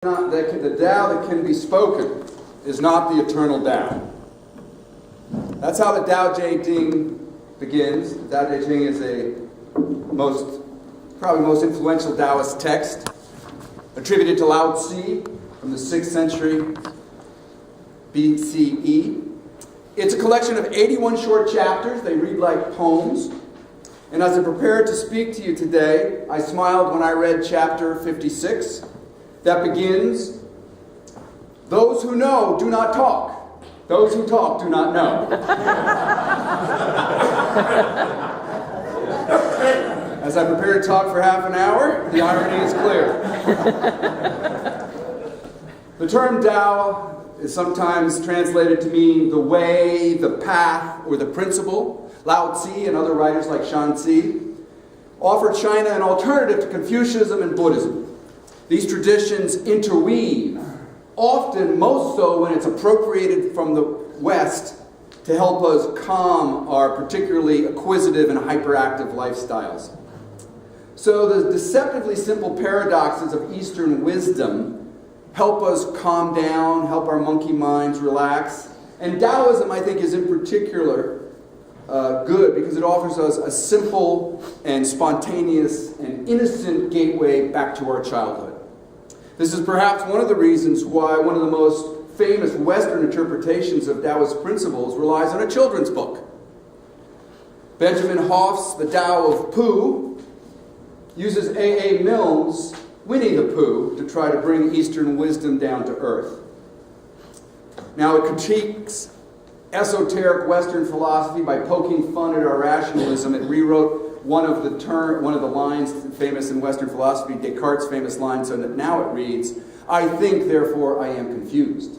The Tao that can be spoken is not the eternal Tao. That's how the Tao Te Ching begins. The Tao Te Ching is a probably most influential Taoist text, attributed to Laozi from the 6th century BCE. It's a collection of 81 short chapters. They read like poems. And as I prepared to speak to you today, I smiled when I read chapter 56. That begins, "Those who know do not talk. Those who talk do not know." As I prepare to talk for half an hour, the irony is clear. The term Tao is sometimes translated to mean the way, the path, or the principle. Laozi and other writers like Shanzi offer China an alternative to Confucianism and Buddhism. These traditions interweave, often most so when it's appropriated from the West to help us calm our particularly acquisitive and hyperactive lifestyles. So the deceptively simple paradoxes of Eastern wisdom help us calm down, help our monkey minds relax. And Taoism, I think, is in particular good because it offers us a simple and spontaneous and innocent gateway back to our childhood. This is perhaps one of the reasons why one of the most famous Western interpretations of Taoist principles relies on a children's book. Benjamin Hoff's The Tao of Pooh uses A.A. Milne's Winnie the Pooh to try to bring Eastern wisdom down to earth. Now it critiques esoteric Western philosophy by poking fun at our rationalism. It rewrote one of the lines famous in Western philosophy, Descartes' famous line, so that now it reads, "I think, therefore I am confused."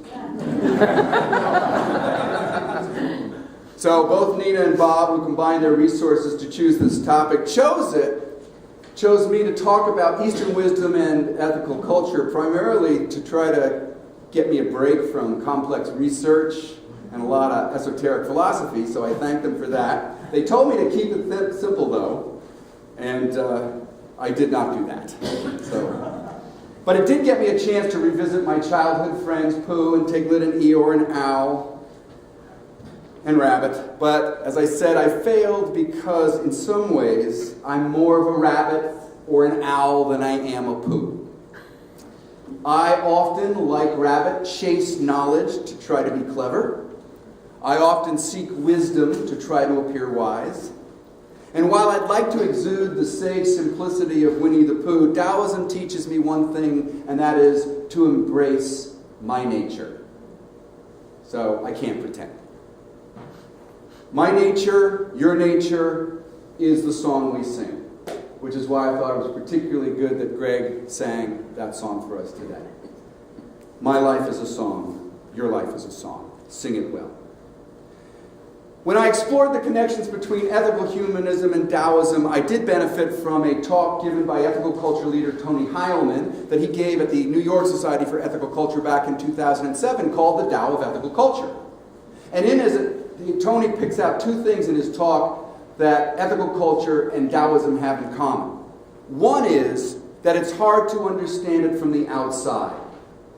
So both Nina and Bob, who combined their resources to choose this topic, chose me to talk about Eastern wisdom and ethical culture, primarily to try to get me a break from complex research and a lot of esoteric philosophy, so I thank them for that. They told me to keep it simple, though, and I did not do that. But it did get me a chance to revisit my childhood friends, Pooh and Tiglet and Eeyore and Owl and Rabbit. But as I said, I failed because in some ways I'm more of a rabbit or an owl than I am a Pooh. I often, like Rabbit, chase knowledge to try to be clever. I often seek wisdom to try to appear wise. And while I'd like to exude the sage simplicity of Winnie the Pooh, Taoism teaches me one thing, and that is to embrace my nature. So I can't pretend. My nature, your nature, is the song we sing, which is why I thought it was particularly good that Greg sang that song for us today. My life is a song, your life is a song. Sing it well. When I explored the connections between ethical humanism and Taoism, I did benefit from a talk given by ethical culture leader Tony Heilman that he gave at the New York Society for Ethical Culture back in 2007 called The Tao of Ethical Culture. And Tony picks out two things in his talk that ethical culture and Taoism have in common. One is that it's hard to understand it from the outside.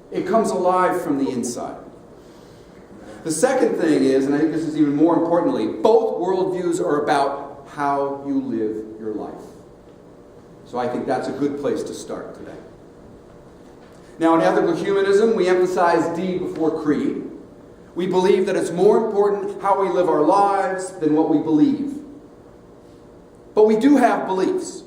It comes alive from the inside. The second thing is, and I think this is even more importantly, both worldviews are about how you live your life. So I think that's a good place to start today. Now in ethical humanism, we emphasize deed before creed. We believe that it's more important how we live our lives than what we believe. But we do have beliefs.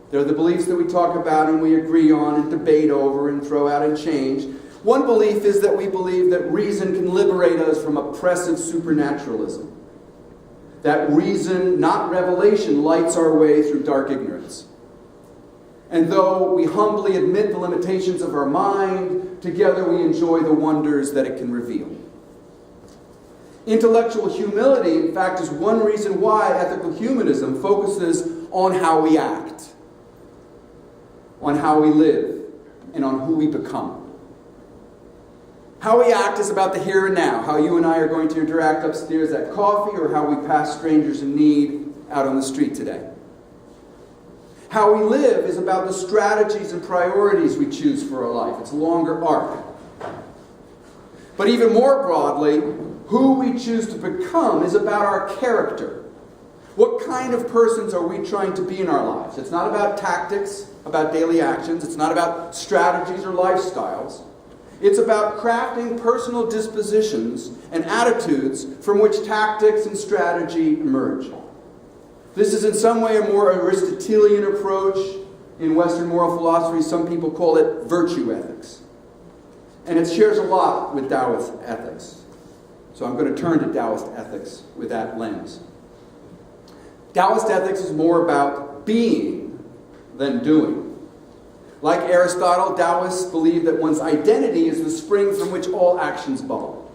They're the beliefs that we talk about and we agree on and debate over and throw out and change. One belief is that we believe that reason can liberate us from oppressive supernaturalism. That reason, not revelation, lights our way through dark ignorance. And though we humbly admit the limitations of our mind, together we enjoy the wonders that it can reveal. Intellectual humility, in fact, is one reason why ethical humanism focuses on how we act, on how we live, and on who we become. How we act is about the here and now, how you and I are going to interact upstairs at coffee or how we pass strangers in need out on the street today. How we live is about the strategies and priorities we choose for our life. It's a longer arc. But even more broadly, who we choose to become is about our character. What kind of persons are we trying to be in our lives? It's not about tactics, about daily actions. It's not about strategies or lifestyles. It's about crafting personal dispositions and attitudes from which tactics and strategy emerge. This is in some way a more Aristotelian approach. In Western moral philosophy, some people call it virtue ethics. And it shares a lot with Taoist ethics. So I'm going to turn to Taoist ethics with that lens. Taoist ethics is more about being than doing. Like Aristotle, Taoists believe that one's identity is the spring from which all actions bubble.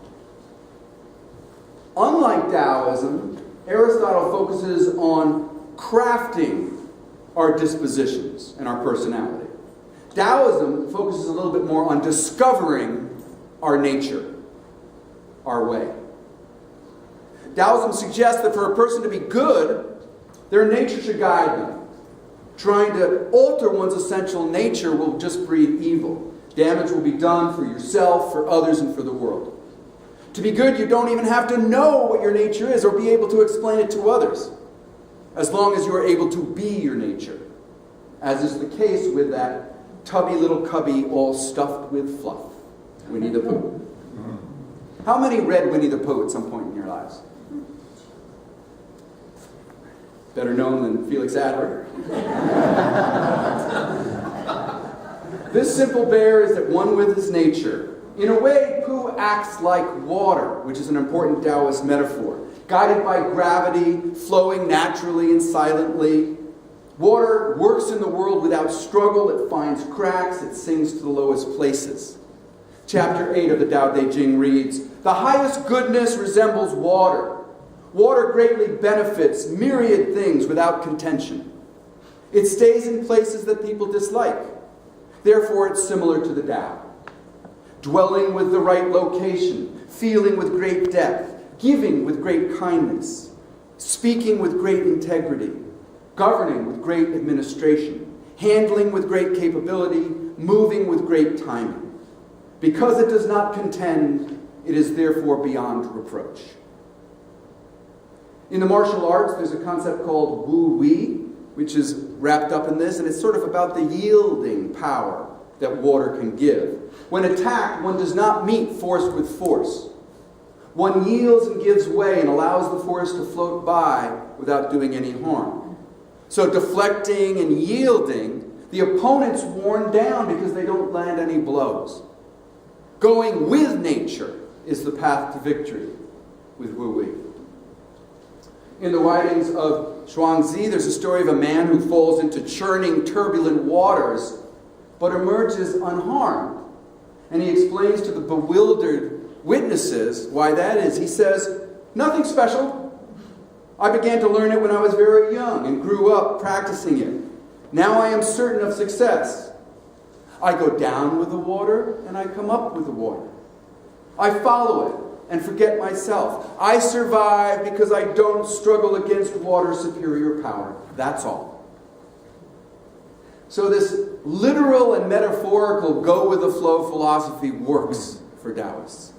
Unlike Taoism, Aristotle focuses on crafting our dispositions and our personality. Taoism focuses a little bit more on discovering our nature, our way. Taoism suggests that for a person to be good, their nature should guide them. Trying to alter one's essential nature will just breed evil. Damage will be done for yourself, for others, and for the world. To be good, you don't even have to know what your nature is or be able to explain it to others, as long as you are able to be your nature, as is the case with that tubby little cubby all stuffed with fluff, Winnie the Pooh. How many read Winnie the Pooh at some point in your lives? Better known than Felix Adler. This simple bear is at one with his nature. In a way, Pooh acts like water, which is an important Taoist metaphor. Guided by gravity, flowing naturally and silently. Water works in the world without struggle. It finds cracks. It sinks to the lowest places. Chapter 8 of the Tao Te Ching reads, "The highest goodness resembles water. Water greatly benefits myriad things without contention. It stays in places that people dislike. Therefore, it's similar to the Tao. Dwelling with the right location, feeling with great depth, giving with great kindness, speaking with great integrity, governing with great administration, handling with great capability, moving with great timing. Because it does not contend, it is therefore beyond reproach." In the martial arts, there's a concept called Wu Wei, which is wrapped up in this, and it's sort of about the yielding power that water can give. When attacked, one does not meet force with force. One yields and gives way and allows the force to float by without doing any harm. So deflecting and yielding, the opponent's worn down because they don't land any blows. Going with nature is the path to victory with Wu Wei. In the writings of Zhuangzi, there's a story of a man who falls into churning, turbulent waters, but emerges unharmed. And he explains to the bewildered witnesses why that is. He says, "Nothing special. I began to learn it when I was very young and grew up practicing it. Now I am certain of success. I go down with the water and I come up with the water. I follow it and forget myself. I survive because I don't struggle against water's superior power. That's all." So this literal and metaphorical go-with-the-flow philosophy works for Taoists.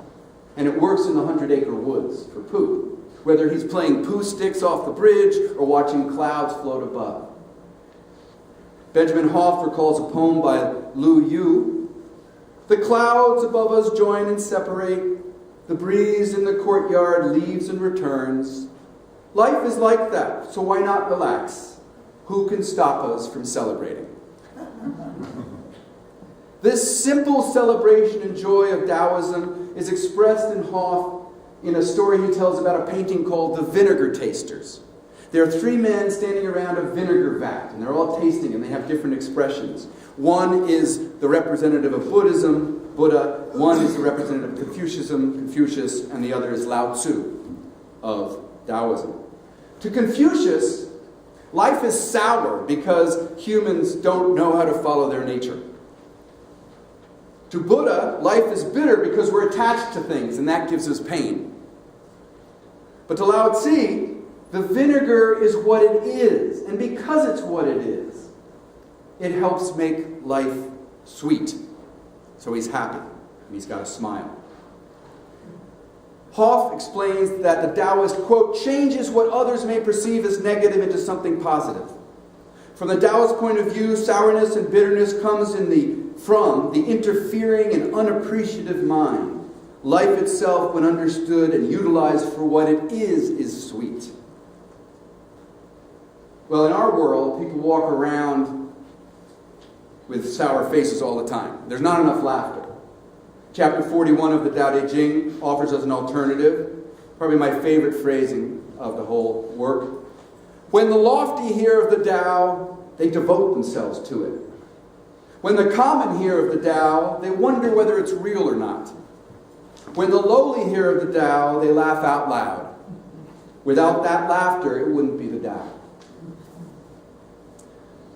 And it works in the 100-acre woods for Pooh, whether he's playing Pooh sticks off the bridge or watching clouds float above. Benjamin Hoff recalls a poem by Lu Yu. "The clouds above us join and separate. The breeze in the courtyard leaves and returns. Life is like that, so why not relax? Who can stop us from celebrating?" This simple celebration and joy of Taoism is expressed in Hoff in a story he tells about a painting called The Vinegar Tasters. There are 3 men standing around a vinegar vat, and they're all tasting, and they have different expressions. One is the representative of Buddhism, Buddha. One is the representative of Confucianism, Confucius, and the other is Laozi of Taoism. To Confucius, life is sour because humans don't know how to follow their nature. To Buddha, life is bitter because we're attached to things, and that gives us pain. But to Laozi, the vinegar is what it is, and because it's what it is, it helps make life sweet. So he's happy, and he's got a smile. Hoff explains that the Taoist, quote, changes what others may perceive as negative into something positive. From the Taoist point of view, sourness and bitterness comes from the interfering and unappreciative mind. Life itself, when understood and utilized for what it is sweet. Well, in our world, people walk around with sour faces all the time. There's not enough laughter. Chapter 41 of the Tao Te Ching offers us an alternative, probably my favorite phrasing of the whole work. When the lofty hear of the Tao, they devote themselves to it. When the common hear of the Tao, they wonder whether it's real or not. When the lowly hear of the Tao, they laugh out loud. Without that laughter, it wouldn't be the Tao.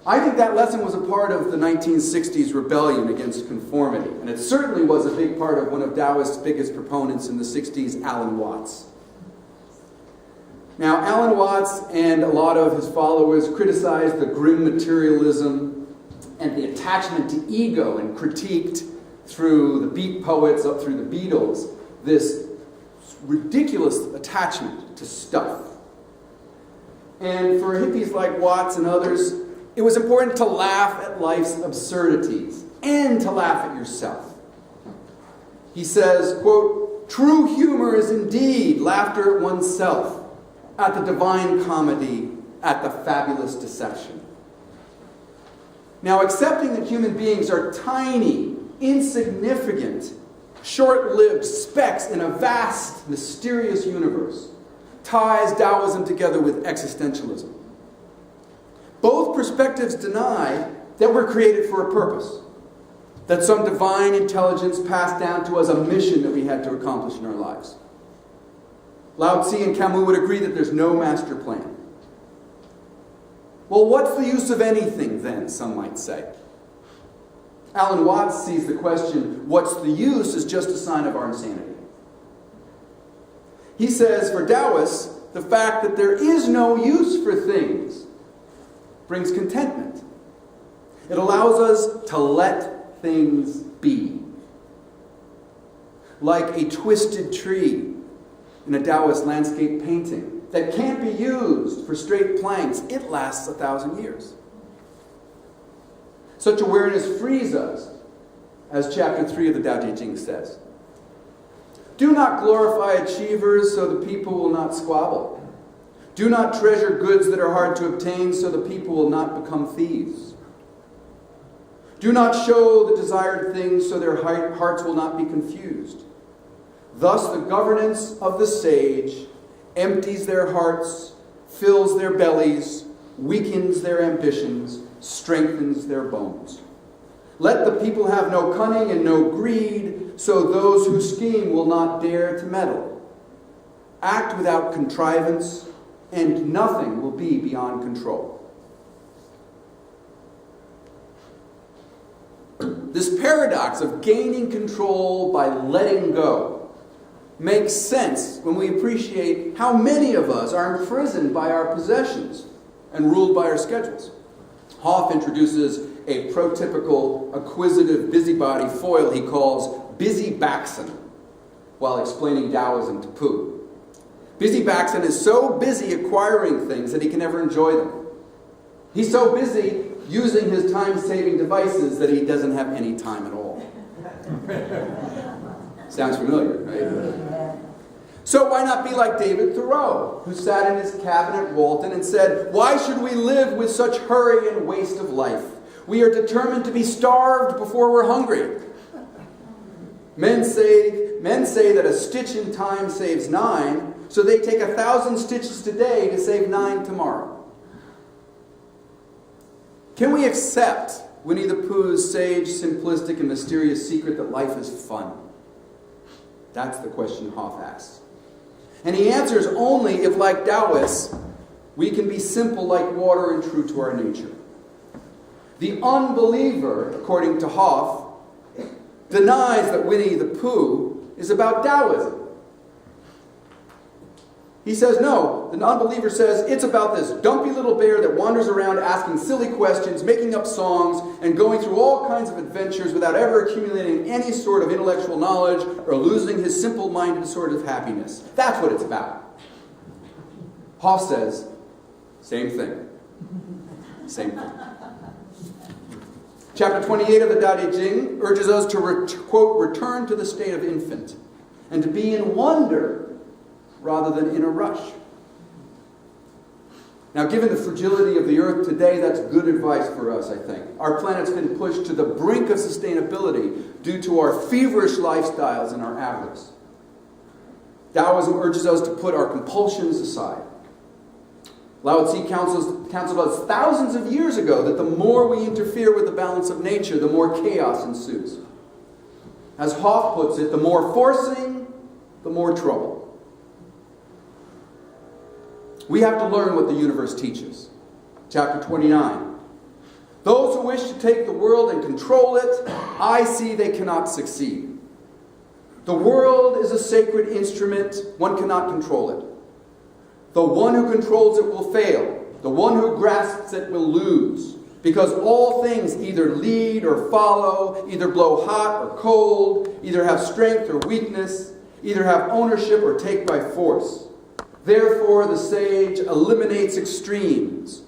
I think that lesson was a part of the 1960s rebellion against conformity, and it certainly was a big part of one of Taoist's biggest proponents in the 60s, Alan Watts. Now, Alan Watts and a lot of his followers criticized the grim materialism and the attachment to ego, and critiqued through the beat poets up through the Beatles this ridiculous attachment to stuff. And for hippies like Watts and others, it was important to laugh at life's absurdities and to laugh at yourself. He says, quote, true humor is indeed laughter at oneself, at the divine comedy, at the fabulous deception. Now, accepting that human beings are tiny, insignificant, short-lived specks in a vast, mysterious universe ties Taoism together with existentialism. Both perspectives deny that we're created for a purpose, that some divine intelligence passed down to us a mission that we had to accomplish in our lives. Laozi and Camus would agree that there's no master plan. Well, what's the use of anything then, some might say? Alan Watts sees the question, what's the use, as just a sign of our insanity. He says, for Taoists, the fact that there is no use for things brings contentment. It allows us to let things be. Like a twisted tree in a Taoist landscape painting that can't be used for straight planks, it lasts 1,000 years. Such awareness frees us, as chapter 3 of the Tao Te Ching says. Do not glorify achievers so the people will not squabble. Do not treasure goods that are hard to obtain so the people will not become thieves. Do not show the desired things so their hearts will not be confused. Thus the governance of the sage empties their hearts, fills their bellies, weakens their ambitions, strengthens their bones. Let the people have no cunning and no greed, so those who scheme will not dare to meddle. Act without contrivance, and nothing will be beyond control. This paradox of gaining control by letting go makes sense when we appreciate how many of us are imprisoned by our possessions and ruled by our schedules. Hoff introduces a prototypical acquisitive busybody foil he calls busy Baxen while explaining Taoism to Pooh. Busy Baxen is so busy acquiring things that he can never enjoy them. He's so busy using his time-saving devices that he doesn't have any time at all. Sounds familiar, right? So why not be like David Thoreau, who sat in his cabin at Walton and said, why should we live with such hurry and waste of life? We are determined to be starved before we're hungry. Men say that a stitch in time saves 9, so they take 1,000 stitches today to save 9 tomorrow. Can we accept Winnie the Pooh's sage, simplistic, and mysterious secret that life is fun? That's the question Hoff asks. And he answers only if, like Taoists, we can be simple like water and true to our nature. The unbeliever, according to Hoff, denies that Winnie the Pooh is about Taoism. He says, no, the non-believer says, it's about this dumpy little bear that wanders around asking silly questions, making up songs, and going through all kinds of adventures without ever accumulating any sort of intellectual knowledge or losing his simple-minded sort of happiness. That's what it's about. Hoff says, same thing. Same thing. Chapter 28 of the Tao Te Ching urges us to, quote, return to the state of infant, and to be in wonder rather than in a rush. Now, given the fragility of the earth today, that's good advice for us, I think. Our planet's been pushed to the brink of sustainability due to our feverish lifestyles and our avarice. Taoism urges us to put our compulsions aside. Laozi counseled us thousands of years ago that the more we interfere with the balance of nature, the more chaos ensues. As Hoff puts it, the more forcing, the more trouble. We have to learn what the universe teaches. Chapter 29. Those who wish to take the world and control it, I see they cannot succeed. The world is a sacred instrument. One cannot control it. The one who controls it will fail. The one who grasps it will lose. Because all things either lead or follow, either blow hot or cold, either have strength or weakness, either have ownership or take by force. Therefore, the sage eliminates extremes,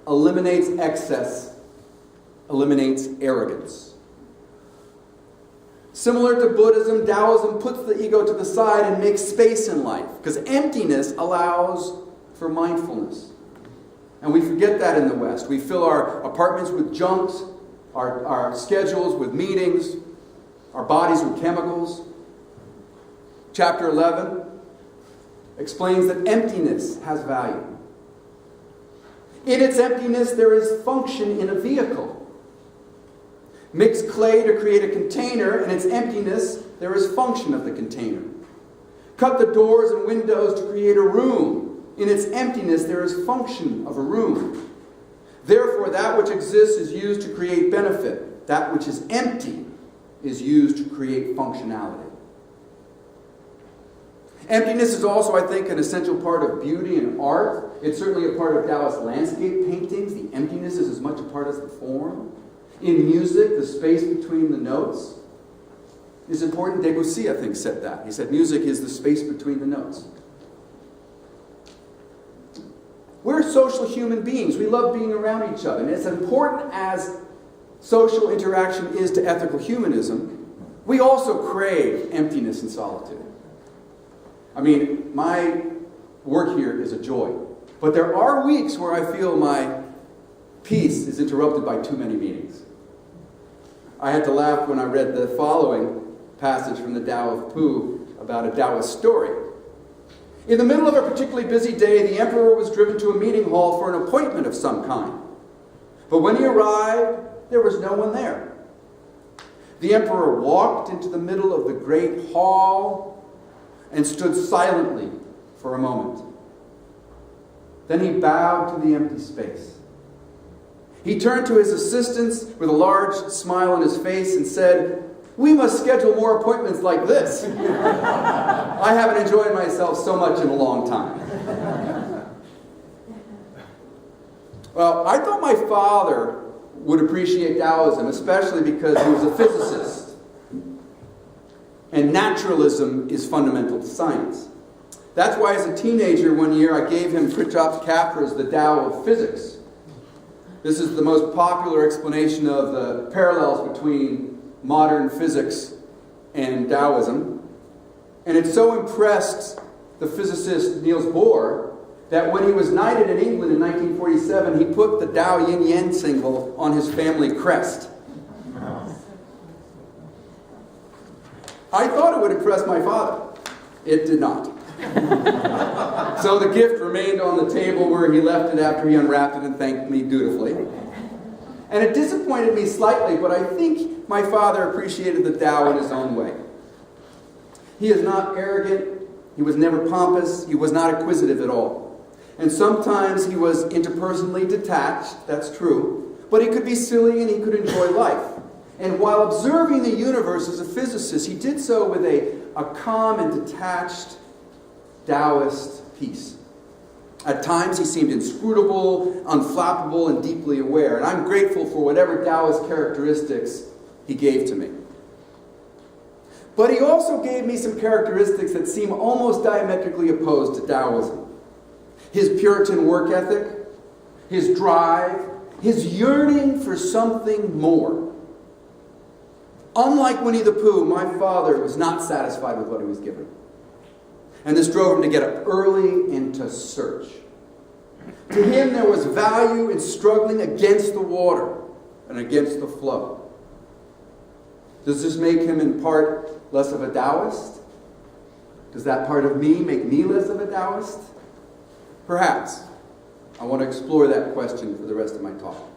eliminates excess, eliminates arrogance. Similar to Buddhism, Taoism puts the ego to the side and makes space in life, because emptiness allows for mindfulness. And we forget that in the West. We fill our apartments with junks, our schedules with meetings, our bodies with chemicals. Chapter 11 explains that emptiness has value. In its emptiness, there is function in a vehicle. Mix clay to create a container. In its emptiness, there is function of the container. Cut the doors and windows to create a room. In its emptiness, there is function of a room. Therefore, that which exists is used to create benefit. That which is empty is used to create functionality. Emptiness is also, I think, an essential part of beauty and art. It's certainly a part of Taoist landscape paintings. The emptiness is as much a part as the form. In music, the space between the notes is important. Debussy, I think, said that. He said music is the space between the notes. We're social human beings. We love being around each other. And as important as social interaction is to ethical humanism, we also crave emptiness and solitude. I mean, my work here is a joy. But there are weeks where I feel my peace is interrupted by too many meetings. I had to laugh when I read the following passage from the Tao of Pooh about a Taoist story. In the middle of a particularly busy day, the emperor was driven to a meeting hall for an appointment of some kind. But when he arrived, there was no one there. The emperor walked into the middle of the great hall and stood silently for a moment. Then he bowed to the empty space. He turned to his assistants with a large smile on his face and said, "We must schedule more appointments like this. I haven't enjoyed myself so much in a long time." Well, I thought my father would appreciate Taoism, especially because he was a physicist. And naturalism is fundamental to science. That's why as a teenager one year I gave him Fritjof Capra's The Tao of Physics. This is the most popular explanation of the parallels between modern physics and Taoism. And it so impressed the physicist Niels Bohr that when he was knighted in England in 1947, he put the Tao Yin Yang symbol on his family crest. I thought it would impress my father. It did not. So the gift remained on the table where he left it after he unwrapped it and thanked me dutifully. And it disappointed me slightly, but I think my father appreciated the Tao in his own way. He is not arrogant. He was never pompous. He was not acquisitive at all. And sometimes he was interpersonally detached, that's true, but he could be silly and he could enjoy life. And while observing the universe as a physicist, he did so with a calm and detached Taoist peace. At times he seemed inscrutable, unflappable, and deeply aware, and I'm grateful for whatever Taoist characteristics he gave to me. But he also gave me some characteristics that seem almost diametrically opposed to Taoism. His Puritan work ethic, his drive, his yearning for something more. Unlike Winnie the Pooh, my father was not satisfied with what he was given. And this drove him to get up early and to search. To him, there was value in struggling against the water and against the flow. Does this make him in part less of a Taoist? Does that part of me make me less of a Taoist? Perhaps. I want to explore that question for the rest of my talk.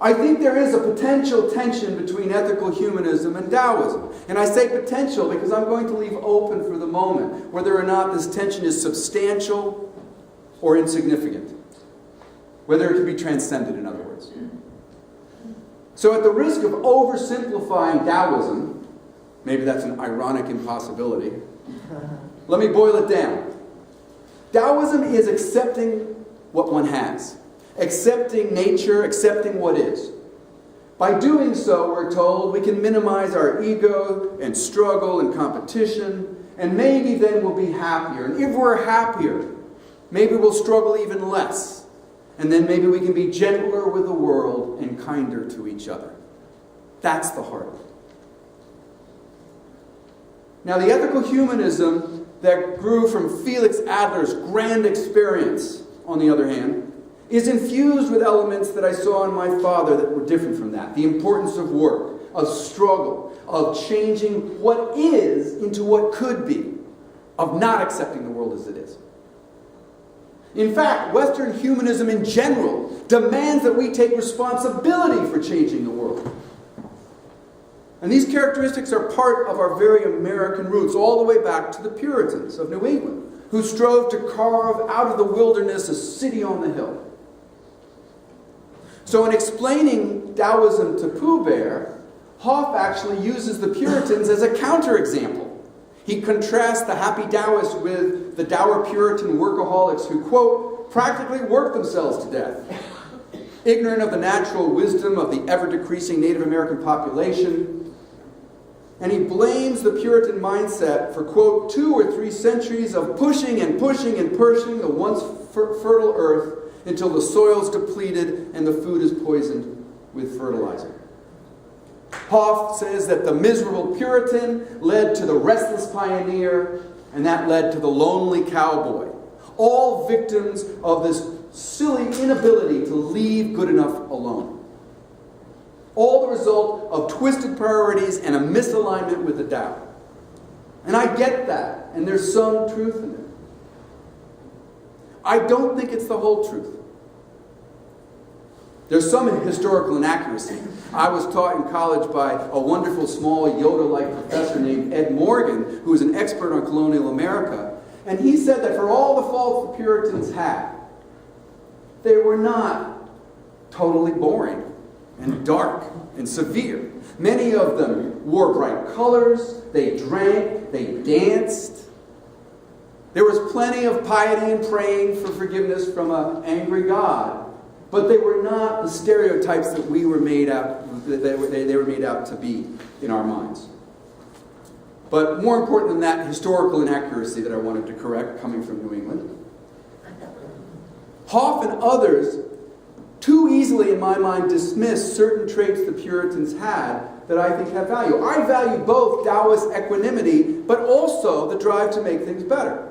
I think there is a potential tension between ethical humanism and Taoism. And I say potential because I'm going to leave open for the moment whether or not this tension is substantial or insignificant. Whether it can be transcended, in other words. So at the risk of oversimplifying Taoism, maybe that's an ironic impossibility, let me boil it down. Taoism is accepting what one has. Accepting nature, accepting what is. By doing so, we're told, we can minimize our ego and struggle and competition, and maybe then we'll be happier. And if we're happier, maybe we'll struggle even less. And then maybe we can be gentler with the world and kinder to each other. That's the heart of it. Now, the ethical humanism that grew from Felix Adler's grand experience, on the other hand, is infused with elements that I saw in my father that were different from that. The importance of work, of struggle, of changing what is into what could be, of not accepting the world as it is. In fact, Western humanism in general demands that we take responsibility for changing the world. And these characteristics are part of our very American roots, all the way back to the Puritans of New England, who strove to carve out of the wilderness a city on the hill. So in explaining Taoism to Pooh Bear, Hoff actually uses the Puritans as a counterexample. He contrasts the happy Taoists with the dour Puritan workaholics who, quote, practically work themselves to death, ignorant of the natural wisdom of the ever-decreasing Native American population. And he blames the Puritan mindset for, quote, 2 or 3 centuries of pushing and pushing and pushing the once fertile earth until the soil's depleted and the food is poisoned with fertilizer. Hoff says that the miserable Puritan led to the restless pioneer, and that led to the lonely cowboy. All victims of this silly inability to leave good enough alone. All the result of twisted priorities and a misalignment with the Tao. And I get that, and there's some truth in it. I don't think it's the whole truth. There's some historical inaccuracy. I was taught in college by a wonderful small Yoda-like professor named Ed Morgan, who was an expert on colonial America, and he said that for all the faults the Puritans had, they were not totally boring and dark and severe. Many of them wore bright colors, they drank, they danced. There was plenty of piety and praying for forgiveness from an angry God, but they were not the stereotypes that we were made out, they were made out to be in our minds. But more important than that, historical inaccuracy that I wanted to correct, coming from New England. Hoff and others too easily, in my mind, dismiss certain traits the Puritans had that I think have value. I value both Taoist equanimity, but also the drive to make things better.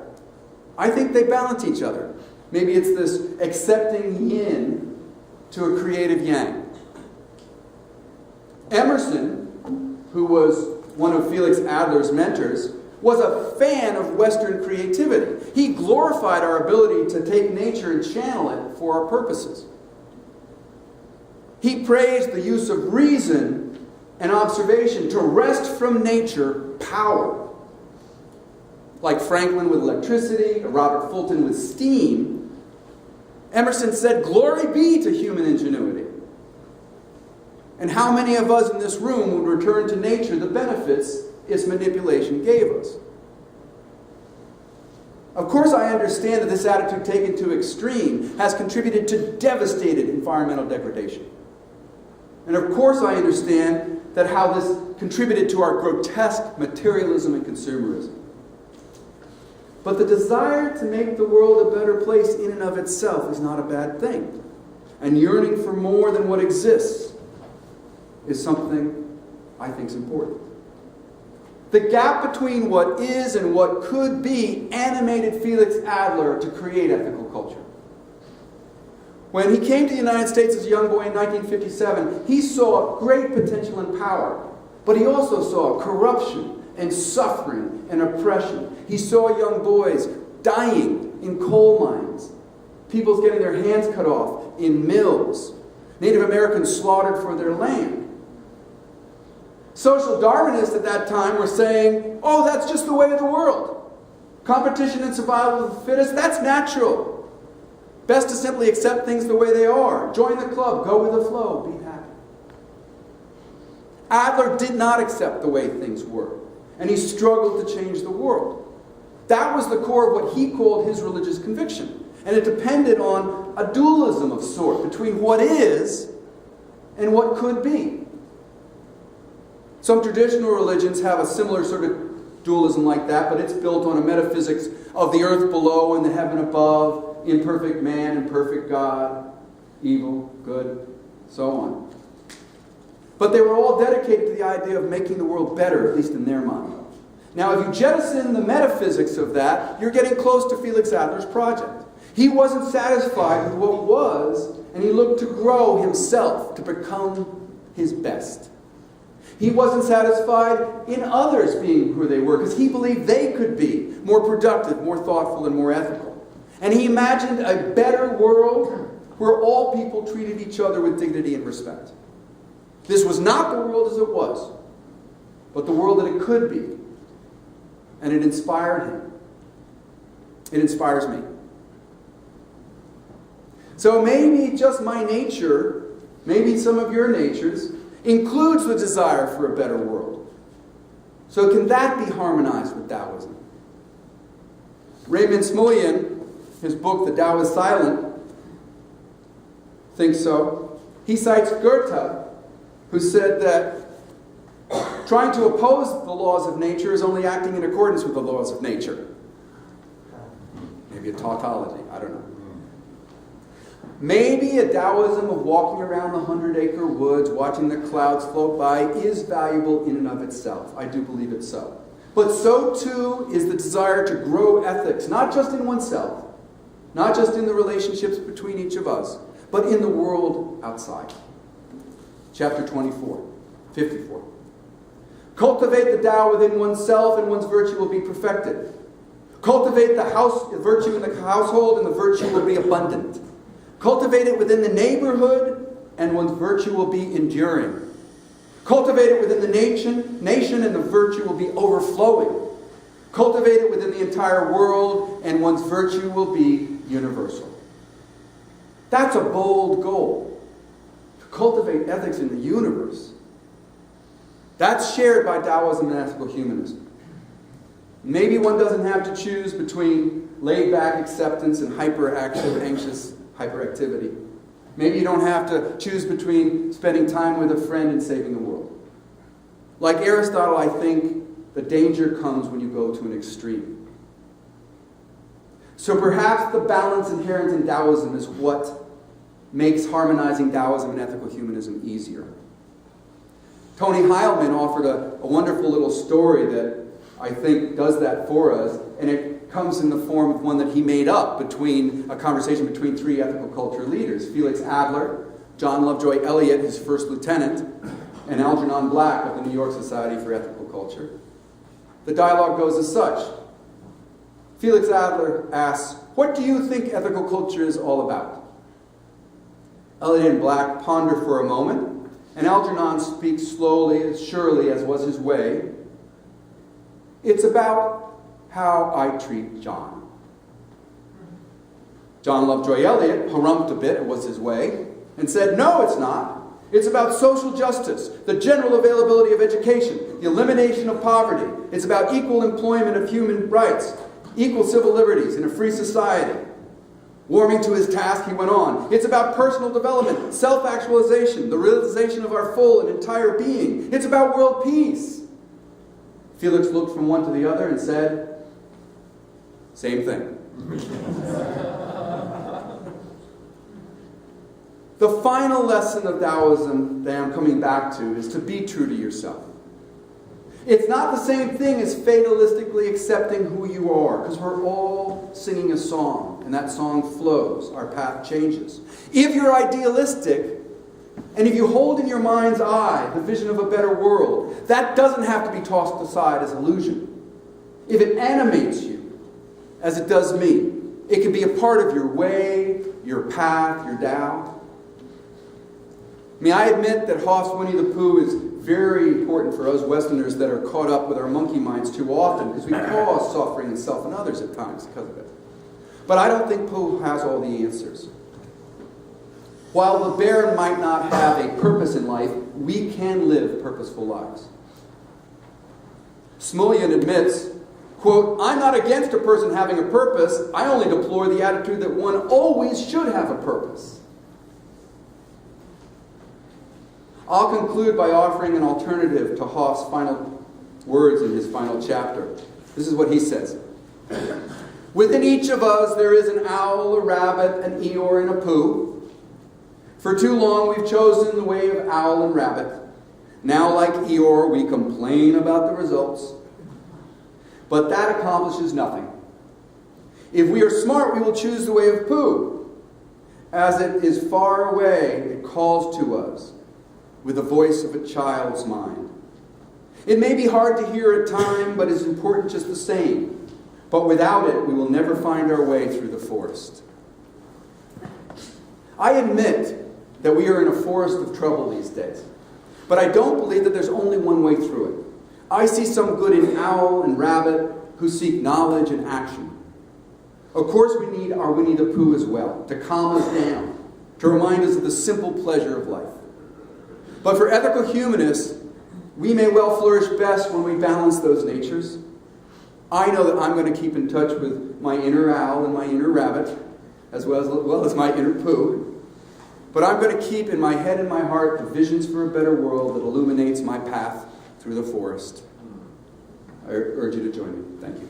I think they balance each other. Maybe it's this accepting yin to a creative yang. Emerson, who was one of Felix Adler's mentors, was a fan of Western creativity. He glorified our ability to take nature and channel it for our purposes. He praised the use of reason and observation to wrest from nature power. Like Franklin with electricity, or Robert Fulton with steam, Emerson said, "Glory be to human ingenuity." And how many of us in this room would return to nature the benefits its manipulation gave us? Of course, I understand that this attitude taken to extreme has contributed to devastated environmental degradation. And of course, I understand that how this contributed to our grotesque materialism and consumerism. But the desire to make the world a better place in and of itself is not a bad thing. And yearning for more than what exists is something I think is important. The gap between what is and what could be animated Felix Adler to create ethical culture. When he came to the United States as a young boy in 1957, he saw great potential and power, but he also saw corruption and suffering and oppression. He saw young boys dying in coal mines, people getting their hands cut off in mills, Native Americans slaughtered for their land. Social Darwinists at that time were saying, oh, that's just the way of the world. Competition and survival of the fittest, that's natural. Best to simply accept things the way they are. Join the club, go with the flow, be happy. Adler did not accept the way things were, and he struggled to change the world. That was the core of what he called his religious conviction, and it depended on a dualism of sort between what is and what could be. Some traditional religions have a similar sort of dualism like that, but it's built on a metaphysics of the earth below and the heaven above, imperfect man and perfect God, evil, good, so on. But they were all dedicated to the idea of making the world better, at least in their mind. Now, if you jettison the metaphysics of that, you're getting close to Felix Adler's project. He wasn't satisfied with what was, and he looked to grow himself, to become his best. He wasn't satisfied in others being who they were, because he believed they could be more productive, more thoughtful, and more ethical. And he imagined a better world where all people treated each other with dignity and respect. This was not the world as it was, but the world that it could be. And it inspired him. It inspires me. So maybe just my nature, maybe some of your natures, includes the desire for a better world. So can that be harmonized with Taoism? Raymond Smullyan, his book, The Tao is Silent, thinks so. He cites Goethe, who said that trying to oppose the laws of nature is only acting in accordance with the laws of nature. Maybe a tautology, I don't know. Maybe a Taoism of walking around the 100-acre woods, watching the clouds float by, is valuable in and of itself. I do believe it so. But so too is the desire to grow ethics, not just in oneself, not just in the relationships between each of us, but in the world outside. Chapter 54. Cultivate the Tao within oneself, and one's virtue will be perfected. Cultivate the virtue in the household, and the virtue will be abundant. Cultivate it within the neighborhood, and one's virtue will be enduring. Cultivate it within the nation, and the virtue will be overflowing. Cultivate it within the entire world, and one's virtue will be universal. That's a bold goal. To cultivate ethics in the universe. That's shared by Taoism and ethical humanism. Maybe one doesn't have to choose between laid-back acceptance and hyperactive, anxious hyperactivity. Maybe you don't have to choose between spending time with a friend and saving the world. Like Aristotle, I think the danger comes when you go to an extreme. So perhaps the balance inherent in Taoism is what makes harmonizing Taoism and ethical humanism easier. Tony Heilman offered a wonderful little story that I think does that for us, and it comes in the form of one that he made up between a conversation between three ethical culture leaders: Felix Adler, John Lovejoy Elliott, his first lieutenant, and Algernon Black of the New York Society for Ethical Culture. The dialogue goes as such. Felix Adler asks, "What do you think ethical culture is all about?" Elliott and Black ponder for a moment, and Algernon speaks slowly and surely, as was his way. "It's about how I treat John." John Lovejoy Elliott harumphed a bit, it was his way, and said, "No, it's not. It's about social justice, the general availability of education, the elimination of poverty. It's about equal employment of human rights. equal civil liberties in a free society. Warming to his task, he went on. It's about personal development, self-actualization, the realization of our full and entire being. It's about world peace. Felix looked from one to the other and said, same thing. The final lesson of Taoism that I'm coming back to is to be true to yourself. It's not the same thing as fatalistically accepting who you are, because we're all singing a song, and that song flows, our path changes. If you're idealistic, and if you hold in your mind's eye the vision of a better world, that doesn't have to be tossed aside as illusion. If it animates you, as it does me, it can be a part of your way, your path, your Tao. I mean, I admit that Hoff's Winnie the Pooh is very important for us Westerners that are caught up with our monkey minds too often, because we cause suffering in self and others at times because of it. But I don't think Pooh has all the answers. While the bear might not have a purpose in life, we can live purposeful lives. Smulyan admits, quote, I'm not against a person having a purpose. I only deplore the attitude that one always should have a purpose. I'll conclude by offering an alternative to Hoff's final words in his final chapter. This is what he says. Within each of us there is an owl, a rabbit, an Eeyore, and a Pooh. For too long we've chosen the way of owl and rabbit. Now, like Eeyore, we complain about the results. But that accomplishes nothing. If we are smart, we will choose the way of Pooh. As it is far away, it calls to us with the voice of a child's mind. It may be hard to hear at times, but is important just the same. But without it, we will never find our way through the forest. I admit that we are in a forest of trouble these days. But I don't believe that there's only one way through it. I see some good in owl and rabbit who seek knowledge and action. Of course, we need our Winnie the Pooh as well, to calm us down, to remind us of the simple pleasure of life. But for ethical humanists, we may well flourish best when we balance those natures. I know that I'm going to keep in touch with my inner owl and my inner rabbit, as well as my inner Pooh. But I'm going to keep in my head and my heart the visions for a better world that illuminates my path through the forest. I urge you to join me. Thank you.